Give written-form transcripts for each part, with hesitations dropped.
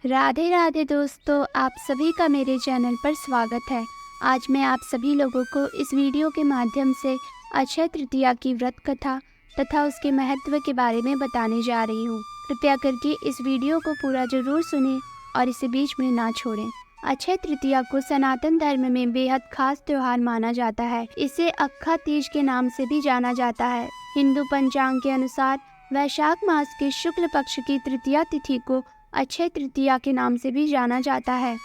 राधे राधे दोस्तों, आप सभी का मेरे चैनल पर स्वागत है। आज मैं आप सभी लोगों को इस वीडियो के माध्यम से अक्षय तृतीया की व्रत कथा तथा उसके महत्व के बारे में बताने जा रही हूँ। कृपया करके इस वीडियो को पूरा जरूर सुनें और इसे बीच में ना छोड़ें। अक्षय तृतीया को सनातन धर्म में बेहद खास त्योहार माना जाता है। इसे अक्खा तीज के नाम से भी जाना जाता है। हिंदू पंचांग के अनुसार वैशाख मास के शुक्ल पक्ष की तृतीया तिथि को अक्षय तृतीया के नाम से भी जाना जाता है।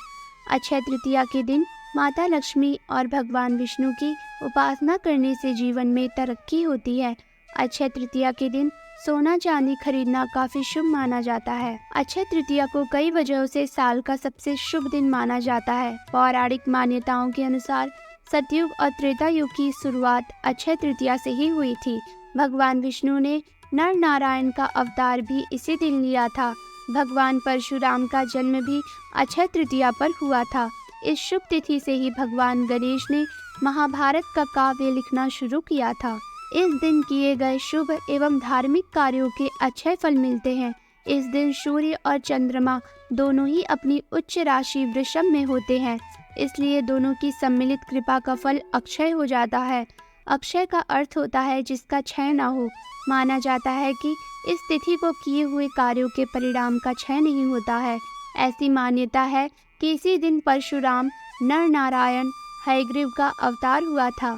अक्षय तृतीया के दिन माता लक्ष्मी और भगवान विष्णु की उपासना करने से जीवन में तरक्की होती है। अक्षय तृतीया के दिन सोना चांदी खरीदना काफी शुभ माना जाता है। अक्षय तृतीया को कई वजहों से साल का सबसे शुभ दिन माना जाता है। पौराणिक मान्यताओं के अनुसार सतयुग और त्रेता युग की शुरुआत अक्षय तृतीया से ही हुई थी। भगवान विष्णु ने नर नारायण का अवतार भी इसी दिन लिया था। भगवान परशुराम का जन्म भी अक्षय तृतीया पर हुआ था। इस शुभ तिथि से ही भगवान गणेश ने महाभारत का काव्य लिखना शुरू किया था। इस दिन किए गए शुभ एवं धार्मिक कार्यों के अक्षय फल मिलते हैं। इस दिन सूर्य और चंद्रमा दोनों ही अपनी उच्च राशि वृषभ में होते हैं, इसलिए दोनों की सम्मिलित कृपा का फल अक्षय हो जाता है। अक्षय का अर्थ होता है जिसका क्षय न हो। माना जाता है कि इस तिथि को किए हुए कार्यों के परिणाम का क्षय नहीं होता है। ऐसी मान्यता है कि इसी दिन परशुराम नर नारायण हयग्रीव का अवतार हुआ था।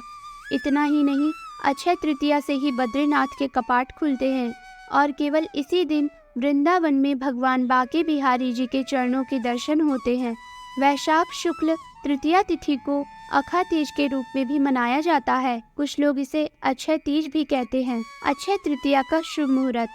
इतना ही नहीं, अक्षय तृतीया से ही बद्रीनाथ के कपाट खुलते हैं और केवल इसी दिन वृंदावन में भगवान बांके बिहारी जी के चरणों के दर्शन होते हैं। वैशाख शुक्ल तृतीया तिथि को अखा तीज के रूप में भी मनाया जाता है। कुछ लोग इसे अक्षय तीज भी कहते हैं। अक्षय तृतीया का शुभ मुहूर्त।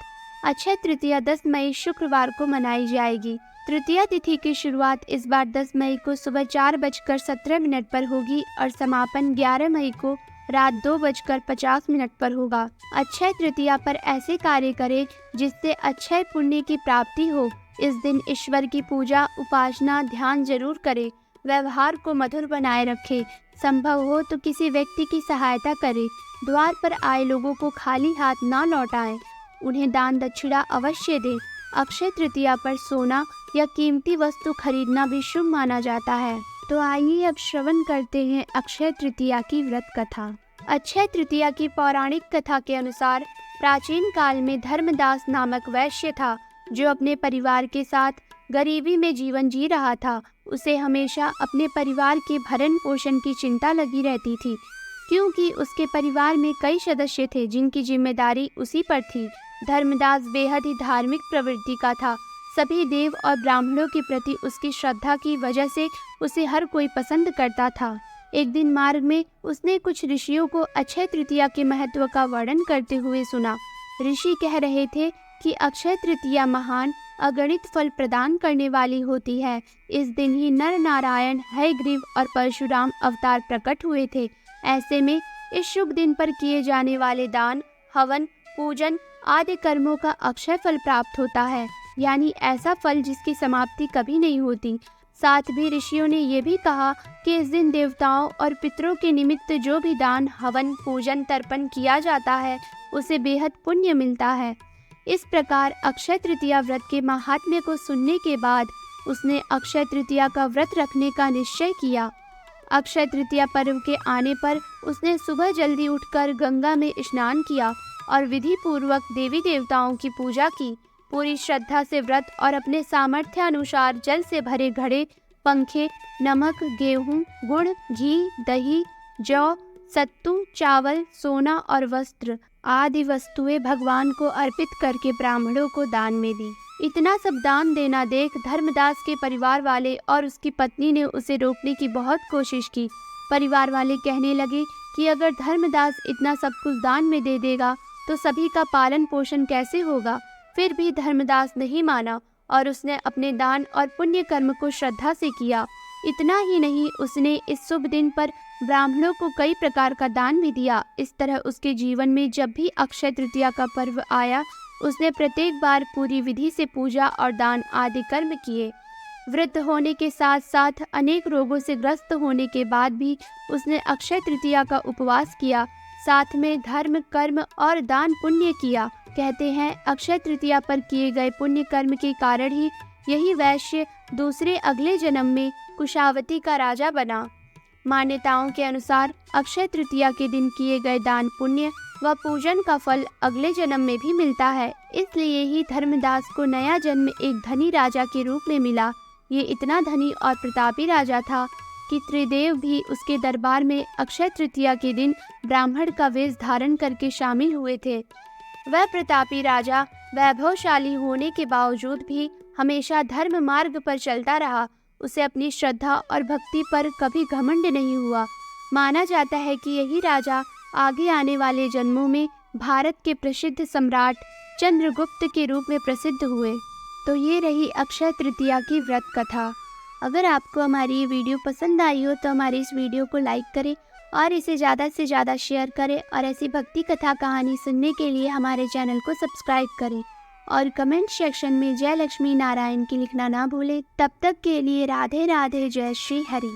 अक्षय तृतीया 10 मई शुक्रवार को मनाई जाएगी। तृतीया तिथि की शुरुआत इस बार 10 मई को सुबह 4:17 पर होगी और समापन 11 मई को रात 2:50 पर होगा। अक्षय तृतीया पर ऐसे कार्य करें जिससे अक्षय पुण्य की प्राप्ति हो। इस दिन ईश्वर की पूजा, उपासना, ध्यान जरूर करें। व्यवहार को मधुर बनाए रखें। संभव हो तो किसी व्यक्ति की सहायता करें। द्वार पर आए लोगों को खाली हाथ ना लौटाएं। उन्हें दान दक्षिणा अवश्य दें। अक्षय तृतीया पर सोना या कीमती वस्तु खरीदना भी शुभ माना जाता है। तो आइए अब श्रवण करते हैं अक्षय तृतीया की व्रत कथा। अक्षय तृतीया की पौराणिक कथा के अनुसार प्राचीन काल में धर्मदास नामक वैश्य था जो अपने परिवार के साथ गरीबी में जीवन जी रहा था। उसे हमेशा अपने परिवार के भरण पोषण की चिंता लगी रहती थी, क्योंकि उसके परिवार में कई सदस्य थे जिनकी जिम्मेदारी उसी पर थी। धर्मदास बेहद ही धार्मिक प्रवृत्ति का था। सभी देव और ब्राह्मणों के प्रति उसकी श्रद्धा की वजह से उसे हर कोई पसंद करता था। एक दिन मार्ग में उसने कुछ ऋषियों को अक्षय तृतीया के महत्व का वर्णन करते हुए सुना। ऋषि कह रहे थे कि अक्षय तृतीया महान अगणित फल प्रदान करने वाली होती है। इस दिन ही नर नारायण हयग्रीव और परशुराम अवतार प्रकट हुए थे। ऐसे में इस शुभ दिन पर किए जाने वाले दान, हवन, पूजन आदि कर्मों का अक्षय फल प्राप्त होता है, यानी ऐसा फल जिसकी समाप्ति कभी नहीं होती। साथ भी ऋषियों ने ये भी कहा कि इस दिन देवताओं और पितरों के निमित्त जो भी दान, हवन, पूजन, तर्पण किया जाता है उसे बेहद पुण्य मिलता है। इस प्रकार अक्षय तृतीया व्रत के महात्म्य को सुनने के बाद उसने अक्षय तृतीया का व्रत रखने का निश्चय किया। अक्षय तृतीया पर्व के आने पर उसने सुबह जल्दी उठकर गंगा में स्नान किया और विधि पूर्वक देवी देवताओं की पूजा की। पूरी श्रद्धा से व्रत और अपने सामर्थ्य अनुसार जल से भरे घड़े, पंखे, नमक, गेहूं, गुड़, घी, दही, जौ, सत्तू, चावल, सोना और वस्त्र आदि वस्तुएं भगवान को अर्पित करके ब्राह्मणों को दान में दी। इतना सब दान देना देख धर्मदास के परिवार वाले और उसकी पत्नी ने उसे रोकने की बहुत कोशिश की। परिवार वाले कहने लगे कि अगर धर्मदास इतना सब कुछ दान में दे देगा तो सभी का पालन पोषण कैसे होगा। फिर भी धर्मदास नहीं माना और उसने अपने दान और पुण्य कर्म को श्रद्धा से किया। इतना ही नहीं, उसने इस शुभ दिन पर ब्राह्मणों को कई प्रकार का दान भी दिया। इस तरह उसके जीवन में जब भी अक्षय तृतीया का पर्व आया उसने प्रत्येक बार पूरी विधि से पूजा और दान आदि कर्म किए। वृद्ध होने के साथ साथ अनेक रोगों से ग्रस्त होने के बाद भी उसने अक्षय तृतीया का उपवास किया। साथ में धर्म, कर्म और दान पुण्य किया। कहते हैं अक्षय तृतीया पर किए गए पुण्य कर्म के कारण ही यही वैश्य दूसरे अगले जन्म में कुशावती का राजा बना। मान्यताओं के अनुसार अक्षय तृतीया के दिन किए गए दान पुण्य व पूजन का फल अगले जन्म में भी मिलता है। इसलिए ही धर्मदास को नया जन्म एक धनी राजा के रूप में मिला। ये इतना धनी और प्रतापी राजा था कि त्रिदेव भी उसके दरबार में अक्षय तृतीया के दिन ब्राह्मण का वेश धारण करके शामिल हुए थे। वह प्रतापी राजा वैभवशाली होने के बावजूद भी हमेशा धर्म मार्ग पर चलता रहा। उसे अपनी श्रद्धा और भक्ति पर कभी घमंड नहीं हुआ। माना जाता है कि यही राजा आगे आने वाले जन्मों में भारत के प्रसिद्ध सम्राट चंद्रगुप्त के रूप में प्रसिद्ध हुए। तो ये रही अक्षय तृतीया की व्रत कथा। अगर आपको हमारी ये वीडियो पसंद आई हो तो हमारी इस वीडियो को लाइक करें और इसे ज़्यादा से ज़्यादा शेयर करें और ऐसी भक्ति कथा कहानी सुनने के लिए हमारे चैनल को सब्सक्राइब करें और कमेंट सेक्शन में जय लक्ष्मी नारायण की लिखना ना भूलें। तब तक के लिए राधे राधे, जय श्री हरि।